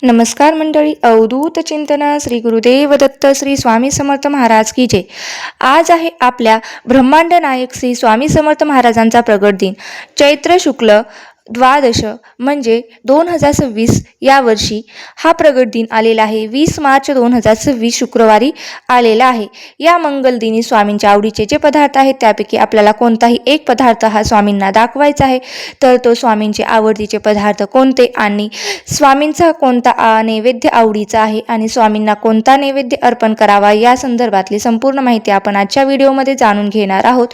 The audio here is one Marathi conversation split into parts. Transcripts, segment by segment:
नमस्कार मंडळी. अवधूत चिंतन श्री गुरुदेव दत्त श्री स्वामी समर्थ महाराज की जय. आज आहे आपल्या ब्रह्मांड नायक श्री स्वामी समर्थ महाराजांचा प्रगट दिन. चैत्र शुक्ल द्वादश म्हणजे 2026 या वर्षी हा प्रगट दिन आलेला आहे. 20 मार्च 2026 शुक्रवारी आलेला आहे. या मंगल दिनी स्वामींच्या आवडीचे जे पदार्थ आहेत त्यापैकी आपल्याला कोणताही एक पदार्थ हा स्वामींना दाखवायचा आहे. तर तो स्वामींचे आवडतीचे पदार्थ कोणते आणि स्वामींचा कोणता नैवेद्य आवडीचा आहे आणि स्वामींना कोणता नैवेद्य अर्पण करावा या संदर्भातली संपूर्ण माहिती आपण आजच्या व्हिडिओमध्ये जाणून घेणार आहोत.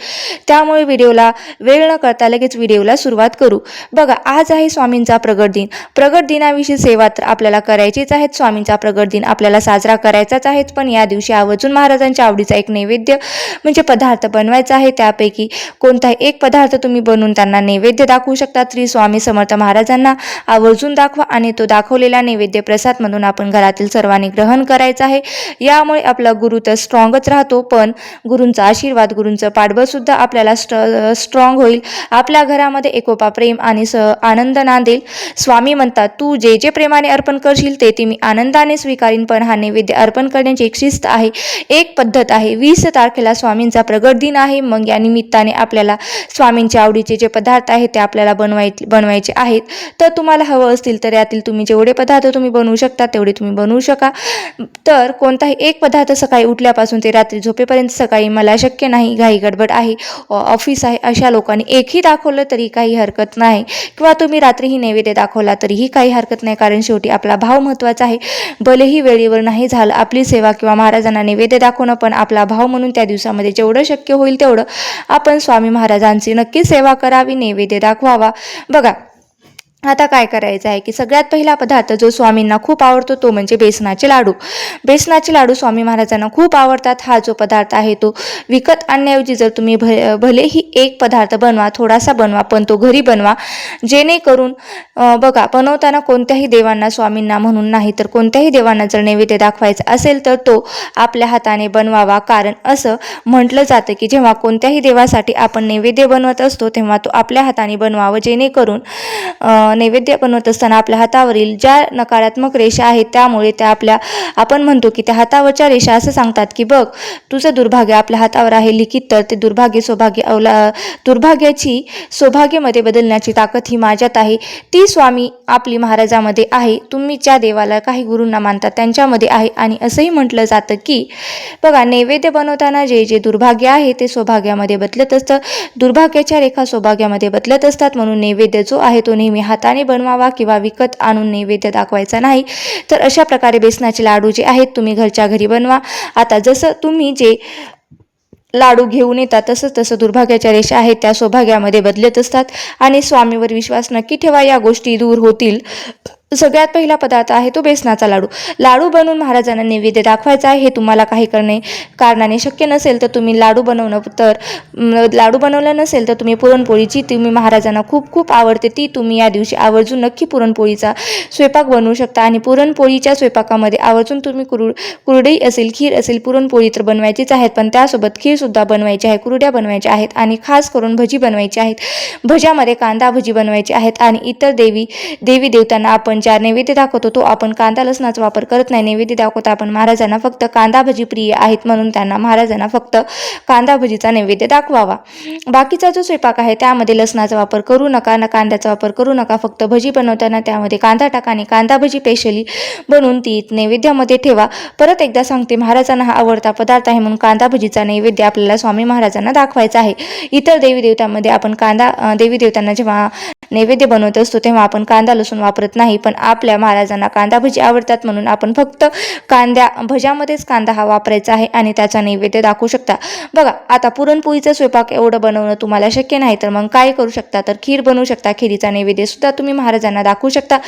त्यामुळे व्हिडिओला वेळ न करता लगेच व्हिडिओला सुरुवात करू. बघा, आज आहे स्वामींचा प्रगट दिन. प्रगट दिनाविषयी सेवा तर आपल्याला करायचीच आहेत. स्वामींचा प्रगट दिन आपल्याला साजरा करायचाच आहे. पण या दिवशी आवर्जून महाराजांच्या आवडीचा एक नैवेद्य म्हणजे पदार्थ बनवायचा आहे. त्यापैकी कोणताही एक पदार्थ तुम्ही बनवून त्यांना नैवेद्य दाखवू शकता. श्री स्वामी समर्थ महाराजांना आवर्जून दाखवा आणि तो दाखवलेला नैवेद्य प्रसाद म्हणून आपण घरातील सर्वांनी ग्रहण करायचा आहे. यामुळे आपला गुरु तर स्ट्रॉंगच राहतो, पण गुरूंचा आशीर्वाद, गुरूंचं पाठबळ सुद्धा आपल्याला स्ट्रॉंग होईल. आपल्या घरामध्ये एकोपा, प्रेम आणि आनंद नांदेल. स्वामी म्हणतात, तू जे जे प्रेमाने अर्पण करशील ते मी आनंदाने स्वीकारीन. पण हा नैवेद्य अर्पण करण्याची एक शिस्त आहे, एक पद्धत आहे. 20 तारखेला स्वामींचा प्रगट दिन आहे. मग या निमित्ताने आपल्याला स्वामींच्या आवडीचे जे पदार्थ आहेत ते आपल्याला बनवायचे आहेत. तर तुम्हाला हवं असतील तर यातील तुम्ही जेवढे पदार्थ तुम्ही बनवू शकता तेवढे तुम्ही बनवू शका. तर कोणताही एक पदार्थ सकाळी उठल्यापासून ते रात्री झोपेपर्यंत, सकाळी मला शक्य नाही, घाई गडबड आहे, ऑफिस आहे, अशा लोकांनी एकही दाखवलं तरी काही हरकत नाही. किंवा तुम्ही रात्रीही नैवेद्य दाखवला तरीही काही हरकत नाही, कारण शेवटी आपला भाव महत्त्वाचा आहे. भलेही वेळेवर नाही झालं आपली सेवा किंवा महाराजांना नैवेद्य दाखवणं, पण आपला भाव म्हणून त्या दिवसामध्ये जेवढं शक्य होईल तेवढं आपण स्वामी महाराजांची नक्की सेवा करावी, नैवेद्य दाखवावा. बघा, आता काय करायचं आहे की सगळ्यात पहिला पदार्थ जो स्वामींना खूप आवडतो तो म्हणजे बेसनाचे लाडू. बेसनाचे लाडू स्वामी महाराजांना खूप आवडतात. हा जो पदार्थ आहे तो विकत आणण्याऐवजी जर तुम्ही भलेही एक पदार्थ बनवा, थोडासा बनवा, पण तो घरी बनवा. जेणेकरून बघा, बनवताना कोणत्याही देवांना, स्वामींना म्हणून नाही तर कोणत्याही देवांना जर नैवेद्य दाखवायचा असेल तर तो आपल्या हाताने बनवावा. कारण असं म्हटलं जातं की जेव्हा कोणत्याही देवासाठी आपण नैवेद्य बनवत असतो तेव्हा तो आपल्या हाताने बनवावं. जेणेकरून नैवेद्य बनवत असताना आपल्या हातावरील ज्या नकारात्मक रेषा आहेत त्यामुळे त्या आपण म्हणतो की त्या हातावरच्या रेषा असं सांगतात की बघ, तुझं दुर्भाग्य आपल्या हातावर आहे लिखित, तर ते दुर्भाग्याची सौभाग्यामध्ये बदलण्याची ताकद ही माझ्यात आहे. ती स्वामी आपली महाराजामध्ये आहे. तुम्ही ज्या देवाला, काही गुरूंना मानतात त्यांच्यामध्ये आहे. आणि असंही म्हटलं जातं की बघा, नैवेद्य बनवताना जे जे दुर्भाग्य आहे ते सौभाग्यामध्ये बदलत असतं, दुर्भाग्याच्या रेखा सौभाग्यामध्ये बदलत असतात. म्हणून नैवेद्य जो आहे तो नेहमी हाताने बनवावा किंवा विकत आणून नैवेद्य दाखवायचा नाही. तर अशा प्रकारे बेसनाचे लाडू जे आहेत तुम्ही घरच्या घरी बनवा. आता जसं तुम्ही जे लाडू घेऊन येतात तसं दुर्भाग्याच्या रेषा आहेत त्या सौभाग्यामध्ये बदलत असतात. आणि स्वामीवर विश्वास नक्की ठेवा, या गोष्टी दूर होतील. सगळ्यात पहिला पदार्थ आहे तो बेसनाचा लाडू. लाडू बनवून महाराजांना नैवेद्य दाखवायचा आहे. हे तुम्हाला काही कारणाने शक्य नसेल तर तुम्ही लाडू बनवलं नसेल तर तुम्ही पुरणपोळीची, तुम्ही महाराजांना खूप खूप आवडते ती तुम्ही या दिवशी आवर्जून नक्की पुरणपोळीचा स्वयंपाक बनवू शकता. आणि पुरणपोळीच्या स्वयंपाकामध्ये आवर्जून तुम्ही कुरडई असेल, खीर असेल, पुरणपोळी तर बनवायचीच आहेत, पण त्यासोबत खीरसुद्धा बनवायची आहे, कुरड्या बनवायच्या आहेत आणि खास करून भजी बनवायची आहेत. भज्यामध्ये कांदा भजी बनवायची आहेत. आणि इतर देवी देवतांना आपण ज्या नैवेद्य दाखवतो तो आपण कांदा लसणाचा वापर करत नाही. नैवेद्य दाखवता आपण महाराजांना फक्त कांदा भजी प्रिय आहेत म्हणून त्यांना, महाराजांना फक्त कांदा भजीचा नैवेद्य दाखवावा. बाकीचा जो स्वयंपाक आहे त्यामध्ये लसणाचा वापर करू नका, कांद्याचा वापर करू नका. फक्त भजी बनवताना त्यामध्ये कांदा टाका आणि कांदा भजी स्पेशली बनवून ती नैवेद्यामध्ये ठेवा. परत एकदा सांगते, महाराजांना हा आवडता पदार्थ आहे म्हणून कांदा भजीचा नैवेद्य आपल्याला स्वामी महाराजांना दाखवायचा आहे. इतर देवीदेवतांमध्ये आपण देवीदेवतांना जेव्हा नैवेद्य बनवत असतो तेव्हा आपण कांदा लसूण वापरत नाही, पण आपल्या महाराजांना कांदा भजी आवडतात म्हणून आपण फक्त भज्यामध्येच कांदा हा वापरायचा आहे आणि त्याचा नैवेद्य दाखवू शकता. बघा, आता पुरणपोळीचा स्वयंपाक एवढं बनवणं तुम्हाला शक्य नाही तर मग काय करू शकता, तर खीर बनवू शकता. खिरीचा नैवेद्य सुद्धा तुम्ही महाराजांना दाखवू शकता.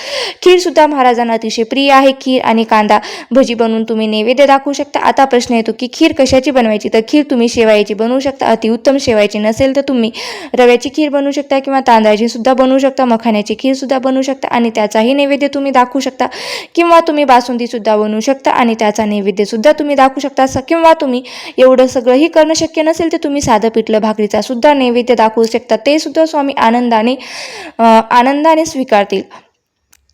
खीर सुद्धा महाराजांना अतिशय प्रिय आहे. खीर आणि कांदा भजी बनवून तुम्ही नैवेद्य दाखवू शकता. आता प्रश्न येतो की खीर कशाची बनवायची, तर खीर तुम्ही शेवायची बनवू शकता. अतिउत्तम शेवायची नसेल तर तुम्ही रव्याची खीर बनवू शकता किंवा तांदळाची सुद्धा बनवू शकता, मखाण्याची खीर सुद्धा बनवू शकता आणि त्याचाही नैवेद्य तुम्ही दाखवू शकता. किंवा तुम्ही बासुंदी सुद्धा बनवू शकता आणि त्याचा नैवेद्य सुद्धा तुम्ही दाखवू शकता. किंवा तुम्ही एवढं सगळंही करणं शक्य नसेल तर तुम्ही साधं पिठलं भाकरीचा सुद्धा नैवेद्य दाखवू शकता. ते सुद्धा स्वामी आनंदाने स्वीकारतील.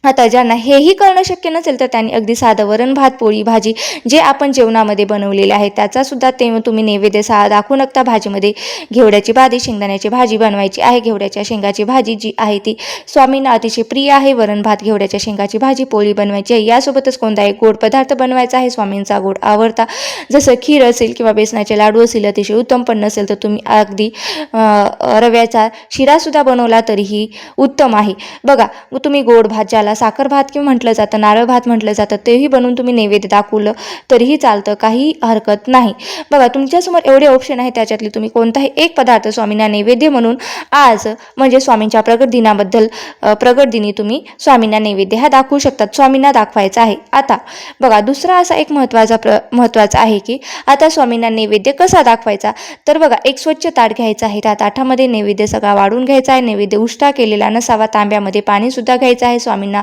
आता ज्यांना हेही करणं शक्य नसेल तर त्यांनी अगदी साधं वरण भात पोळी भाजी जे आपण जेवणामध्ये बनवलेले आहे त्याचा सुद्धा ते तुम्ही नैवेद्य दाखवू नका. भाजीमध्ये घेवड्याची भाजी शेंगदाण्याची भाजी बनवायची आहे. घेवड्याच्या शेंगाची भाजी जी आहे ती स्वामींना अतिशय प्रिय आहे. वरण भात घेवड्याच्या शेंगाची भाजी पोळी बनवायची आहे. यासोबतच कोणता एक गोड पदार्थ बनवायचा आहे. स्वामींचा गोड आवडता जसं खीर असेल किंवा बेसनाचे लाडू असेल अतिशय उत्तम. पण नसेल तर तुम्ही अगदी रव्याचा शिरासुद्धा बनवला तरीही उत्तम आहे. बघा तुम्ही गोड भात ज्याला साखर भात किंवा म्हटलं जातं नारळ भात म्हटलं जातं तेही बनवून तुम्ही नैवेद्य दाखवलं तरीही चालतं, काही हरकत नाही. बघा तुमच्यासमोर एवढे ऑप्शन आहे त्याच्यातले तुम्ही कोणताही एक पदार्थ स्वामींना नैवेद्य म्हणून आज म्हणजे स्वामींच्या प्रगट दिनाबद्दल प्रगट दिनी तुम्ही स्वामींना नैवेद्य हा दाखवू शकतात. स्वामींना दाखवायचा आहे. आता बघा दुसरा असा एक महत्त्वाचा आहे की आता स्वामींना नैवेद्य कसा दाखवायचा. तर बघा एक स्वच्छ ताट घ्यायचं आहे. त्या ताटामध्ये नैवेद्य सगळा वाढून घ्यायचा आहे. नैवेद्य उष्टा केलेला नसावा. तांब्यामध्ये पाणी सुद्धा घ्यायचं आहे. स्वामींना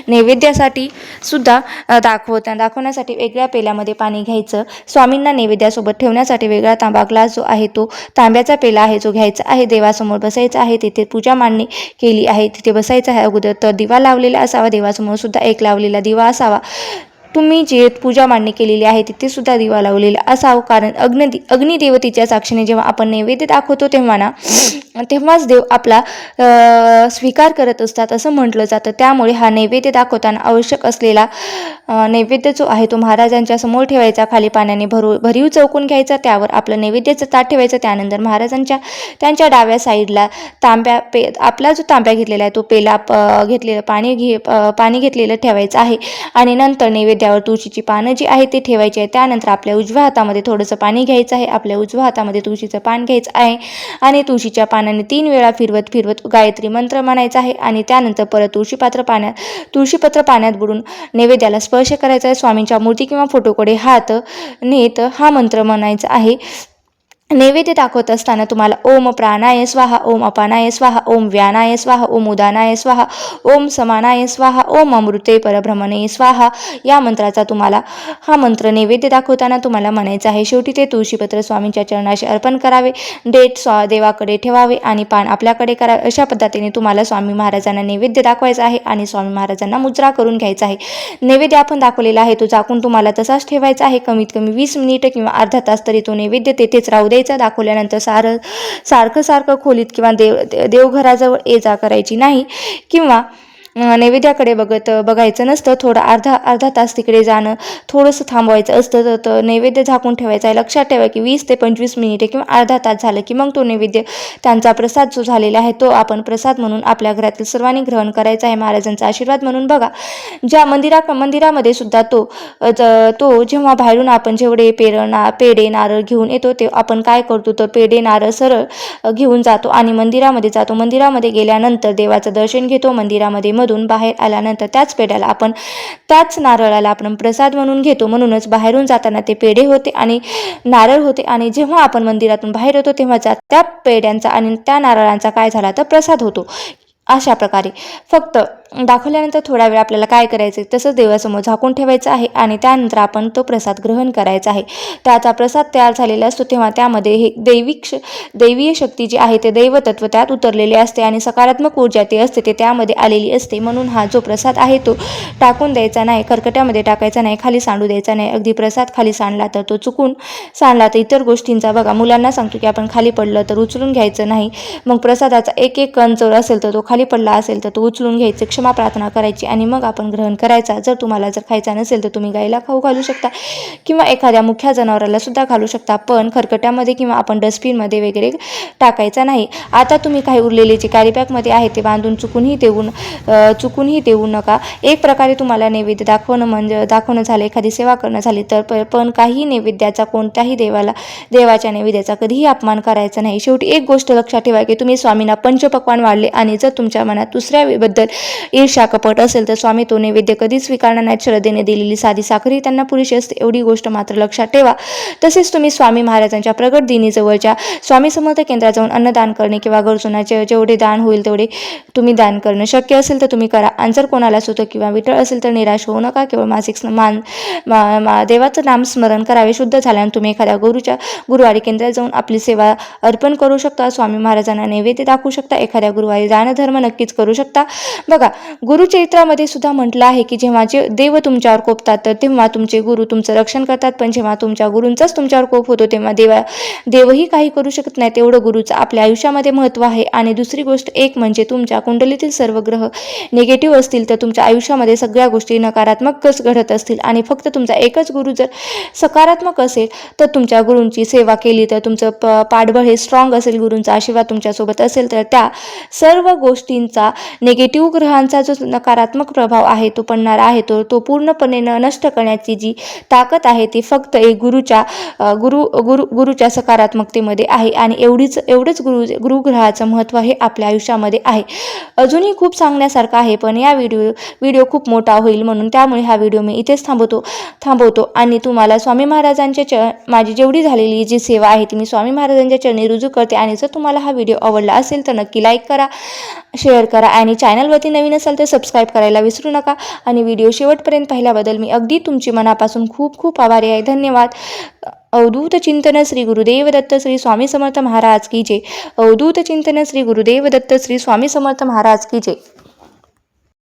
नैवेद्यासाठी सुद्धा दाखवण्यासाठी वेगळ्या पेल्यामध्ये पाणी घ्यायचं. स्वामींना नैवेद्यासोबत ठेवण्यासाठी वेगळा तांबा ग्लास जो आहे तो तांब्याचा पेला आहे जो घ्यायचा आहे. देवासमोर बसायचं आहे. तिथे पूजा मांडणी केली आहे तिथे बसायचं आहे. अगोदर तर दिवा लावलेला असावा. देवासमोर सुद्धा एक लावलेला दिवा असावा. तुम्ही जे पूजा मांडणी केलेली आहे तिथे सुद्धा दिवा लावलेला असावं. कारण अग्निदेवतेच्या साक्षीने जेव्हा आपण नैवेद्य दाखवतो तेव्हाच देव आपला स्वीकार करत असतात असं म्हटलं जातं. त्यामुळे हा नैवेद्य दाखवताना आवश्यक असलेला नैवेद्य जो आहे तो महाराजांच्या समोर ठेवायचा. खाली पाण्याने भरीव चौकून घ्यायचा. त्यावर आपलं नैवेद्याचं ताट ठेवायचं. त्यानंतर त्यांच्या डाव्या साईडला आपला जो तांब्या घेतलेला आहे तो पेला घेतलेलं पाणी घेतलेलं ठेवायचं आहे. आणि नंतर नैवेद्यावर तुळशीची पानं जी आहे ती ठेवायची आहे. त्यानंतर आपल्या उजव्या हातामध्ये थोडंसं पाणी घ्यायचं आहे. आपल्या उजव्या हातामध्ये तुळशीचं पान घ्यायचं आहे आणि तुळशीच्या पानाने 3 वेळा फिरवत गायत्री मंत्र म्हणायचा आहे. आणि त्यानंतर परत तुळशीपत्र पाण्यात बुडून नैवेद्याला स्पर्श करायचा आहे. स्वामींच्या मूर्ती किंवा फोटोकडे हात नेत हा मंत्र म्हणायचा आहे. नैवेद्य दाखवत असताना तुम्हाला ओम प्राणाय स्वाहा, ओम अपानाय स्वाहा, ओम व्यानाय स्वाहा, ओम उदानाय स्वाहा, ओम समानाय स्वाहा, ओम अमृते परब्रह्मणे स्वाहा या मंत्राचा तुम्हाला हा मंत्र नैवेद्य दाखवताना तुम्हाला म्हणायचा आहे. शेवटी ते तुळशीपत्र स्वामींच्या चरणाशी अर्पण करावे. देठ देवाकडे ठेवावे आणि पान आपल्याकडे करावे. अशा पद्धतीने तुम्हाला स्वामी महाराजांना नैवेद्य दाखवायचा आहे आणि स्वामी महाराजांना मुद्रा करून घ्यायचा आहे. नैवेद्य आपण दाखवलेला आहे तो झाकून तुम्हाला तसाच ठेवायचा आहे. कमीत कमी 20 मिनिटं किंवा अर्धा तास तरी तो नैवेद्य तेथेच राहू द्यायचा. दाखवल्यानंतर सारखं खोलीत किंवा देवघराजवळ ये जा करायची नाही किंवा नैवेद्याकडे बघायचं नसतं. थोडा अर्धा तास तिकडे जाणं थोडंसं थांबवायचं असतं. तर नैवेद्य झाकून ठेवायचा आहे. लक्षात ठेवा की 20 ते 25 मिनिटे किंवा अर्धा तास झालं की मग तो नैवेद्य त्यांचा प्रसाद जो झालेला आहे तो आपण प्रसाद म्हणून आपल्या घरातील सर्वांनी ग्रहण करायचा आहे. महाराजांचा आशीर्वाद म्हणून. बघा ज्या मंदिरामध्ये सुद्धा तो जेव्हा बाहेरून आपण जेवढे पेढे नारळ घेऊन येतो ते आपण काय करतो तर पेढे नारळ सरळ घेऊन जातो आणि मंदिरामध्ये जातो. मंदिरामध्ये गेल्यानंतर देवाचं दर्शन घेतो. मंदिरामध्ये मधून बाहेर आल्यानंतर त्याच नारळाला आपण प्रसाद म्हणून घेतो. म्हणूनच बाहेरून जाताना ते पेढे होते आणि नारळ होते आणि जेव्हा आपण मंदिरातून बाहेर येतो तेव्हा त्या पेढ्यांचा आणि त्या नारळांचा काय झाला तर प्रसाद होतो. अशा प्रकारे फक्त दाखवल्यानंतर थोडा वेळ आपल्याला काय करायचं तसंच देवासमोर झाकून ठेवायचं आहे आणि त्यानंतर आपण तो प्रसाद ग्रहण करायचा आहे. त्याचा प्रसाद तयार झालेला असतो तेव्हा त्यामध्ये हे दैवीय शक्ती जी आहे ते दैवतत्व त्यात उतरलेले असते आणि सकारात्मक ऊर्जा ती असते ते त्यामध्ये आलेली असते. म्हणून हा जो प्रसाद आहे तो टाकून द्यायचा नाही, खरकट्यामध्ये टाकायचा नाही, खाली सांडू द्यायचा नाही. अगदी प्रसाद खाली सांडला तर तो चुकून सांडला तर इतर गोष्टींचा बघा मुलांना सांगतो की आपण खाली पडलं तर उचलून घ्यायचं नाही. मग प्रसादाचा एक कण जर असेल तर तो खाली पडला असेल तर तो उचलून घ्यायचं, क्षमा प्रार्थना करायची आणि मग आपण ग्रहण करायचा. जर तुम्हाला खायचा नसेल तर तुम्ही गाईला खाऊ घालू शकता किंवा एखाद्या मुख्या जनावराला सुद्धा घालू शकता. पण खरकट्यामध्ये किंवा आपण डस्टबिनमध्ये वगैरे टाकायचा नाही. आता तुम्ही काही उरलेले जे कॅरी बॅगमध्ये आहे ते बांधून चुकूनही देऊ नका. एक प्रकारे तुम्हाला नैवेद्य दाखवणं झालं, एखादी सेवा करणं झाली तर पण काही नैवेद्याचा कोणत्याही देवाच्या नैवेद्याचा कधीही अपमान करायचा नाही. शेवटी एक गोष्ट लक्षात ठेवा की तुम्ही स्वामींना पंचपक्वान वाढले आणि जर तुमच्या मनात दुसऱ्याबद्दल ईर्ष्या कपट असेल तर स्वामी तो नैवेद्य कधीच स्वीकारणार नाहीत. श्रद्धेने दिलेली साधी साखरही त्यांना पुरेशी असते, एवढी गोष्ट मात्र लक्षात ठेवा. तसेच तुम्ही स्वामी महाराजांच्या प्रगट दिनी जवळच्या स्वामी समर्थ केंद्रात जाऊन अन्नदान करणे किंवा गरजूंना जेवढे दान होईल तेवढे तुम्ही दान करणं शक्य असेल तर तुम्ही करा. आणि जर कोणाला सुद्धा किंवा विठळ असेल तर निराश होऊ नका. केवळ मासिक देवाचं नाम स्मरण करावे. शुद्ध झाल्यानं तुम्ही एखाद्या गुरुवारी केंद्रात जाऊन आपली सेवा अर्पण करू शकता. स्वामी महाराजांना नैवेद्य दाखवू शकता. एखाद्या गुरुवारी दानधर्म नक्कीच करू शकता. बघा गुरुचरित्रामध्ये सुद्धा म्हटलं आहे की जेव्हा जे देव तुमच्यावर कोपतात तर तेव्हा तुमचे गुरु तुमचं रक्षण करतात, पण जेव्हा तुमच्या गुरूंचाच तुमच्यावर कोप होतो तेव्हा देवही काही करू शकत नाही. तेवढं गुरुचं आपल्या आयुष्यामध्ये महत्त्व आहे. आणि दुसरी गोष्ट एक म्हणजे तुमच्या कुंडलीतील सर्व ग्रह निगेटिव्ह असतील तर तुमच्या आयुष्यामध्ये सगळ्या गोष्टी नकारात्मकच घडत असतील, आणि फक्त तुमचा एकच गुरु जर सकारात्मक असेल तर तुमच्या गुरूंची सेवा केली तर तुमचं पाठबळ हे स्ट्रॉंग असेल, गुरूंचा आशीर्वाद तुमच्यासोबत असेल तर त्या सर्व गोष्टींचा निगेटिव्ह ग्रहांचा जो नकारात्मक प्रभाव आहे तो पडणार आहे तो पूर्णपणे नष्ट करण्याची जी ताकद आहे ती फक्त एक गुरुच्या सकारात्मकतेमध्ये आहे. आणि एवढंच गुरुग्रहाचं महत्त्व हे आपल्या आयुष्यामध्ये आहे. अजूनही खूप सांगण्यासारखं आहे, पण या व्हिडिओ खूप मोठा होईल, म्हणून त्यामुळे हा व्हिडिओ मी इथेच थांबवतो आणि तुम्हाला स्वामी महाराजांच्या माझी जेवढी झालेली जी सेवा आहे ती मी स्वामी महाराजांच्या चरणी रुजू करते. आणि जर तुम्हाला हा व्हिडिओ आवडला असेल तर नक्की लाईक करा, शेअर करा, आणि चॅनलवरती नवीन असाल तर सबस्क्राईब करायला विसरू नका. आणि व्हिडिओ शेवटपर्यंत पाहिल्याबद्दल मी अगदी तुमची मनापासून खूप खूप आभारी आहे. धन्यवाद. अवधूत चिंतन श्री गुरुदेव दत्त श्री स्वामी समर्थ महाराज की जय. अवधूत चिंतन श्री गुरुदेव दत्त श्री स्वामी समर्थ महाराज की जय.